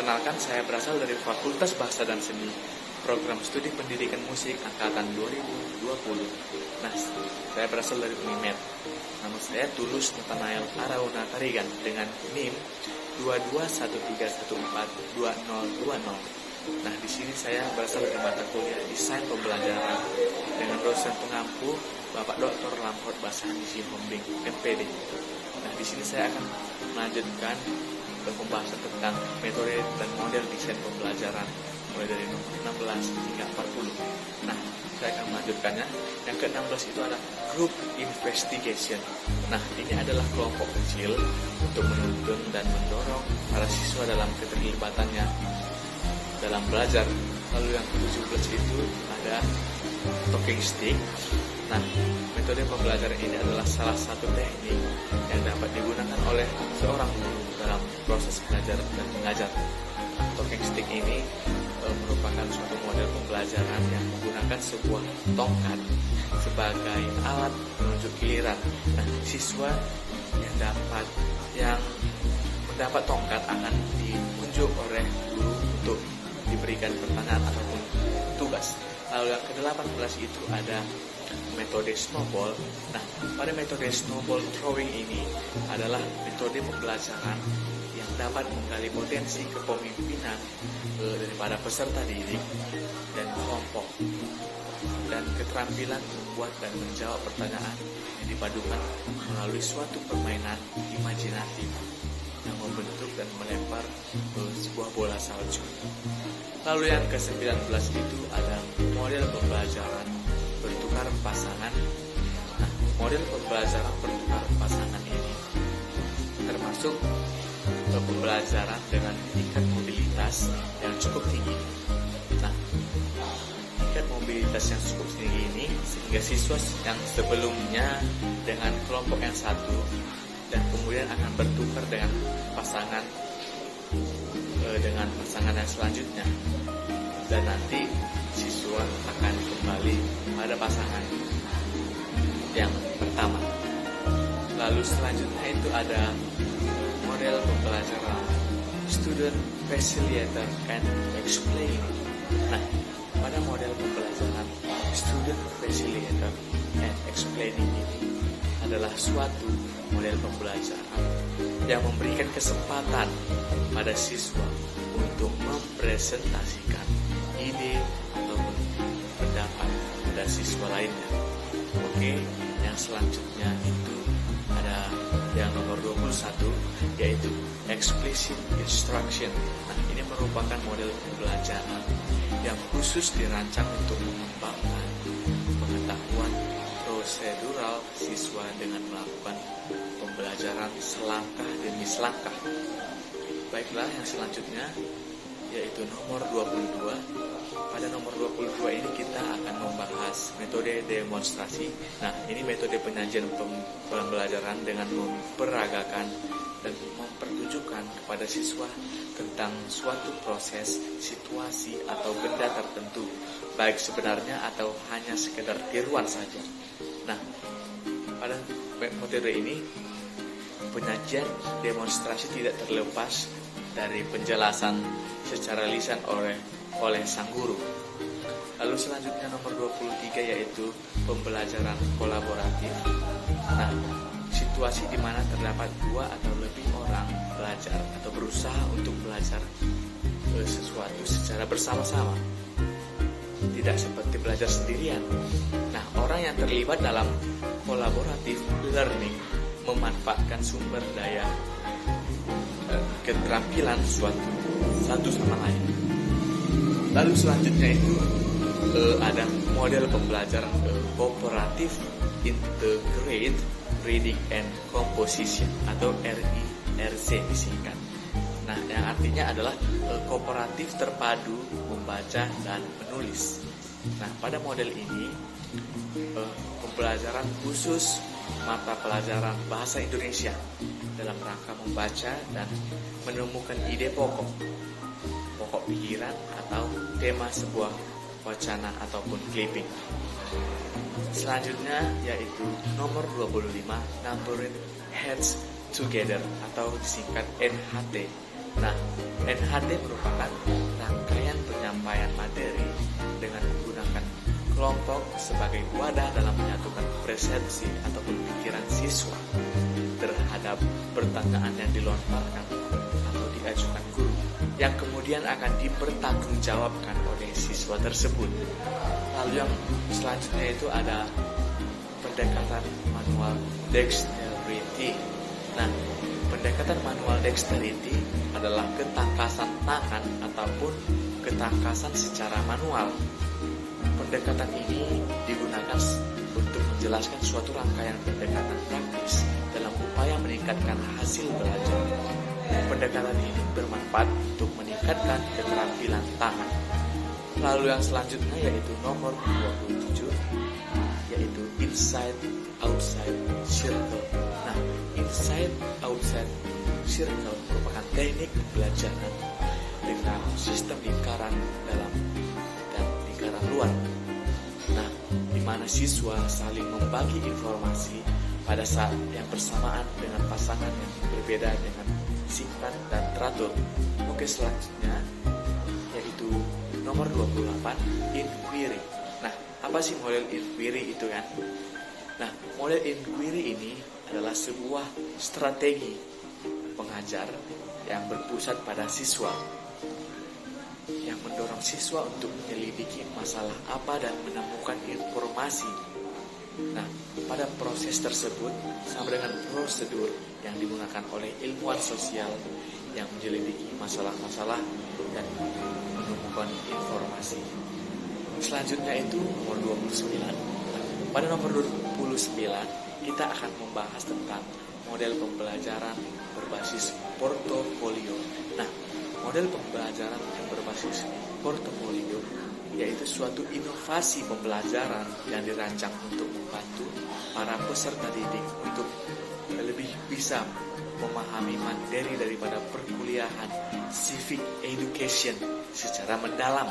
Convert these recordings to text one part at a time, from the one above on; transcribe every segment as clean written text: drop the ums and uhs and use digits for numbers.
Perkenalkan, saya berasal dari Fakultas Bahasa dan Seni, Program Studi Pendidikan Musik Angkatan 2020. Nah, saya berasal dari UNIMED. Nama saya Tulus Nathanael Arauna Tarigan dengan NIM 2213142020. Nah, di sini saya berasal dari mata kuliah Desain Pembelajaran dengan dosen pengampu Bapak Dr. Lampot Basani Sihombing, MPD. Nah, di sini saya akan melanjutkan pembahasan tentang metode dan model desain pembelajaran mulai dari nomor 16 hingga 40. Nah, saya akan melanjutkannya. Yang ke-16 itu adalah group investigation. Nah, ini adalah kelompok kecil untuk menuntun dan mendorong para siswa dalam keterlibatannya dalam belajar. Lalu yang ke-17 itu ada talking stick. Nah, metode pembelajaran ini adalah salah satu teknik yang dapat digunakan oleh seorang guru dalam proses belajar dan mengajar. Talking stick ini merupakan suatu model pembelajaran yang menggunakan sebuah tongkat sebagai alat penunjuk giliran. Nah, siswa yang mendapat tongkat akan ditunjuk oleh guru untuk diberikan pertanyaan ataupun tugas. Lalu yang ke-18 itu ada metode snowball. Nah, pada metode snowball throwing ini adalah metode pembelajaran yang dapat menggali potensi kepemimpinan daripada peserta didik dan kelompok, dan keterampilan membuat dan menjawab pertanyaan yang dipadukan melalui suatu permainan imajinatif yang membentuk dan melempar sebuah bola salju. Lalu yang ke-19 itu ada model pembelajaran bertukar pasangan. Nah, model pembelajaran bertukar pasangan ini termasuk pembelajaran dengan tingkat mobilitas yang cukup tinggi. Nah, tingkat mobilitas yang cukup tinggi ini sehingga siswa yang sebelumnya dengan kelompok yang satu dan kemudian akan bertukar dengan pasangan yang selanjutnya, dan nanti siswa akan kembali pada pasangan yang pertama. Lalu selanjutnya itu ada model pembelajaran student facilitator and explain. Nah, pada model pembelajaran student facilitator and explaining ini adalah suatu model pembelajaran yang memberikan kesempatan pada siswa untuk mempresentasikan ide ataupun pendapat pada siswa lainnya. Oke, yang selanjutnya itu ada yang nomor 21, yaitu explicit instruction. Nah, ini merupakan model pembelajaran yang khusus dirancang untuk mengembangkan pengetahuan prosedural siswa dengan melakukan pembelajaran selangkah demi selangkah. Baiklah, yang selanjutnya yaitu nomor 22. Pada nomor 22 ini kita akan membahas metode demonstrasi. Nah, ini metode penyajian pembelajaran dengan memperagakan dan mempertunjukkan kepada siswa tentang suatu proses, situasi, atau benda tertentu, baik sebenarnya atau hanya sekedar tiruan saja. Nah, pada metode ini penyajian demonstrasi tidak terlepas dari penjelasan secara lisan oleh sang guru. Lalu selanjutnya nomor 23 yaitu pembelajaran kolaboratif. Nah, situasi di mana terdapat dua atau lebih orang belajar atau berusaha untuk belajar sesuatu secara bersama-sama, tidak seperti belajar sendirian. Nah, orang yang terlibat dalam kolaboratif learning memanfaatkan sumber daya keterampilan satu sama lain. Lalu selanjutnya itu ada model pembelajaran kooperatif integrated reading and composition atau RIRC disingkat. Nah, yang artinya adalah kooperatif terpadu membaca dan menulis. Nah, pada model ini pembelajaran khusus mata pelajaran bahasa Indonesia dalam rangka membaca dan menemukan ide pokok pikiran atau tema sebuah wacana ataupun clipping. Selanjutnya yaitu nomor 25, Numbering Heads Together atau disingkat NHT. Nah, NHD merupakan rangkaian penyampaian materi dengan menggunakan kelompok sebagai wadah dalam menyatukan persepsi ataupun pikiran siswa terhadap pertanyaan yang dilontarkan atau diajukan guru, yang kemudian akan dipertanggungjawabkan oleh siswa tersebut. Lalu yang selanjutnya itu ada pendekatan manual dexterity. Nah, pendekatan manual dexterity adalah ketangkasan tangan ataupun ketangkasan secara manual. Pendekatan ini digunakan untuk menjelaskan suatu rangkaian pendekatan praktis dalam upaya meningkatkan hasil belajar. Pendekatan ini bermanfaat untuk meningkatkan keterampilan tangan. Lalu yang selanjutnya yaitu nomor 27, yaitu inside outside circle. Nah, inside outside circle merupakan teknik pembelajaran dengan sistem lingkaran dalam dan lingkaran luar. Nah, di mana siswa saling membagi informasi pada saat yang bersamaan dengan pasangan yang berbeda dengan singkat dan teratur. Oke, selanjutnya yaitu nomor 28, inquiry. Nah, apa sih model inquiry itu kan? Nah, model inquiry ini adalah sebuah strategi pengajar yang berpusat pada siswa, yang mendorong siswa untuk menyelidiki masalah apa dan menemukan informasi. Nah, pada proses tersebut sama dengan prosedur yang digunakan oleh ilmuwan sosial yang menyelidiki masalah-masalah dan menemukan informasi. Selanjutnya itu nomor 29. Pada nomor 29 kita akan membahas tentang model pembelajaran berbasis portofolio. Nah, model pembelajaran yang berbasis portofolio yaitu suatu inovasi pembelajaran yang dirancang untuk membantu para peserta didik untuk lebih bisa memahami materi daripada perkuliahan civic education secara mendalam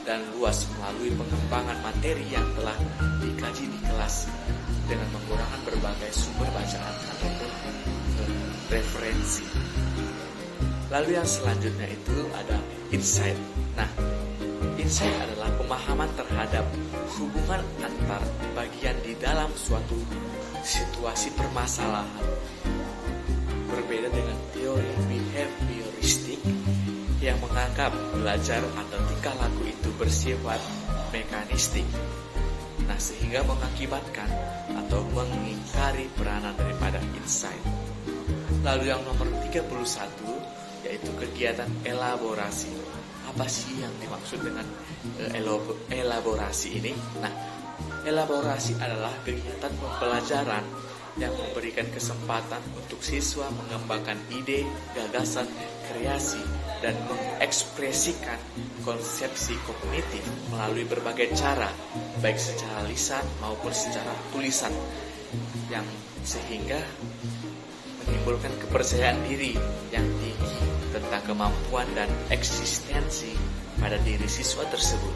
dan luas melalui pengembangan materi yang telah dikaji di kelas dengan menggunakan berbagai sumber bacaan ataupun referensi. Lalu yang selanjutnya itu ada insight. Nah, insight adalah pemahaman terhadap hubungan antar bagian di dalam suatu situasi permasalahan. Berbeda dengan teori behavioristik yang menganggap belajar atau tingkah laku itu bersifat mekanistik. Nah, sehingga mengakibatkan atau mengingkari peranan daripada insight. Lalu yang nomor 31 yaitu kegiatan elaborasi. Apa sih yang dimaksud dengan elaborasi ini? Nah, elaborasi adalah kegiatan pembelajaran yang memberikan kesempatan untuk siswa mengembangkan ide, gagasan, kreasi, dan mengekspresikan konsepsi kognitif melalui berbagai cara, baik secara lisan maupun secara tulisan, yang sehingga menimbulkan kepercayaan diri yang tinggi tentang kemampuan dan eksistensi pada diri siswa tersebut.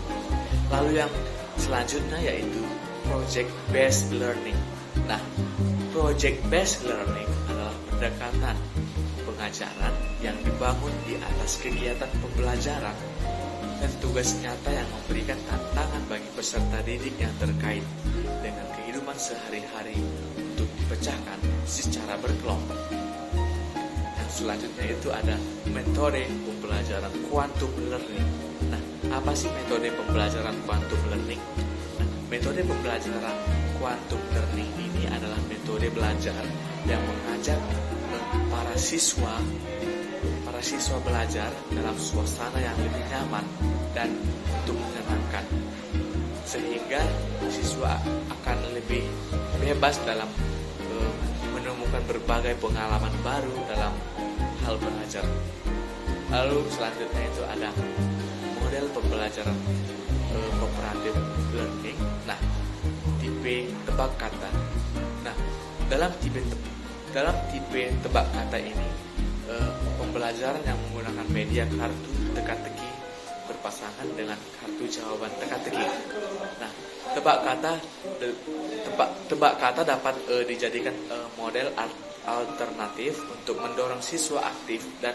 Lalu yang selanjutnya yaitu project based learning. Nah, project based learning adalah pendekatan pengajaran yang dibangun di atas kegiatan pembelajaran dan tugas nyata yang memberikan tantangan bagi peserta didik yang terkait dengan kehidupan sehari-hari untuk dipecahkan secara berkelompok. Yang selanjutnya itu ada metode pembelajaran quantum learning. Nah, apa sih metode pembelajaran quantum learning? Nah, metode pembelajaran quantum learning ini adalah metode belajar yang mengajak para siswa belajar dalam suasana yang lebih nyaman dan untuk menyenangkan, sehingga siswa akan lebih bebas dalam menemukan berbagai pengalaman baru dalam hal belajar. Lalu selanjutnya itu ada model pembelajaran cooperative learning. Nah, tipe tebak kata. Nah, dalam tipe tebak kata ini pembelajaran yang menggunakan media kartu, teka-teki, berpasangan dengan kartu jawaban teka-teki. Nah, tebak kata dapat dijadikan model alternatif untuk mendorong siswa aktif dan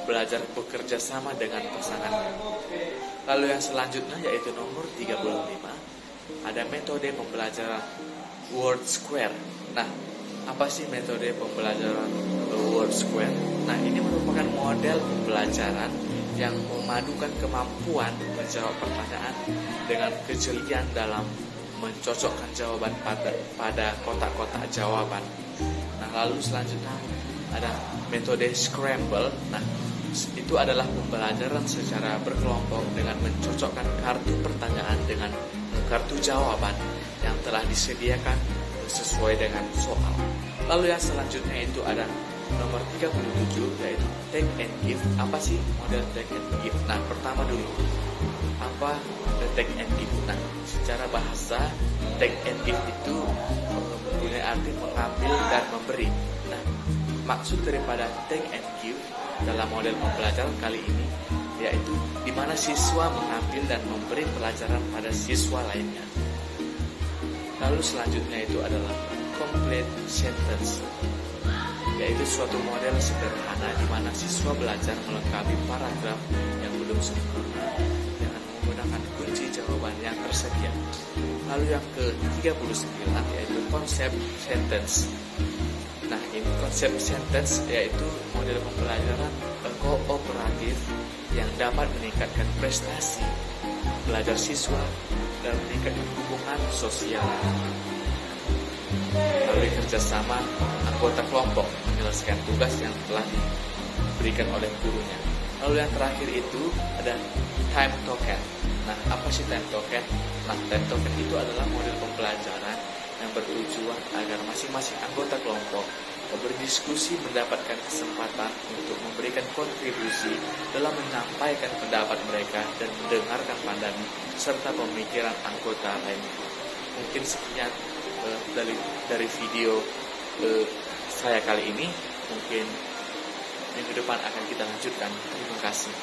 belajar bekerja sama dengan pasangannya. Lalu yang selanjutnya yaitu nomor 35, ada metode pembelajaran word square. Nah, apa sih metode pembelajaran word square? Nah, ini merupakan model pembelajaran yang memadukan kemampuan menjawab pertanyaan dengan kejelian dalam mencocokkan jawaban pada kotak-kotak jawaban. Nah, lalu selanjutnya ada metode scramble. Nah, itu adalah pembelajaran secara berkelompok dengan mencocokkan kartu pertanyaan dengan kartu jawaban yang telah disediakan sesuai dengan soal. Lalu yang selanjutnya itu ada nomor 37 yaitu take and give. Apa sih model take and give? Nah, pertama dulu, apa take and give? Nah, secara bahasa take and give itu mempunyai arti mengambil dan memberi. Nah, maksud daripada take and give dalam model pembelajaran kali ini yaitu di mana siswa mengambil dan memberi pelajaran pada siswa lainnya. Lalu selanjutnya itu adalah complete sentence, yaitu suatu model sederhana di mana siswa belajar melengkapi paragraf yang belum sempurna dengan menggunakan kunci jawaban yang tersedia. Lalu yang ke-39 yaitu konsep sentence. Nah, ini konsep sentence yaitu model pembelajaran kooperatif yang dapat meningkatkan prestasi belajar siswa dan meningkatkan hubungan sosial. Melalui kerjasama anggota kelompok menyelesaikan tugas yang telah diberikan oleh gurunya. Lalu yang terakhir itu ada time token. Nah, apa sih time token? Nah, time token itu adalah model pembelajaran yang bertujuan agar masing-masing anggota kelompok berdiskusi mendapatkan kesempatan untuk memberikan kontribusi dalam menyampaikan pendapat mereka dan mendengarkan pandangan serta pemikiran anggota lainnya. Mungkin sekian dari video saya kali ini. Minggu depan akan kita lanjutkan. Terima kasih.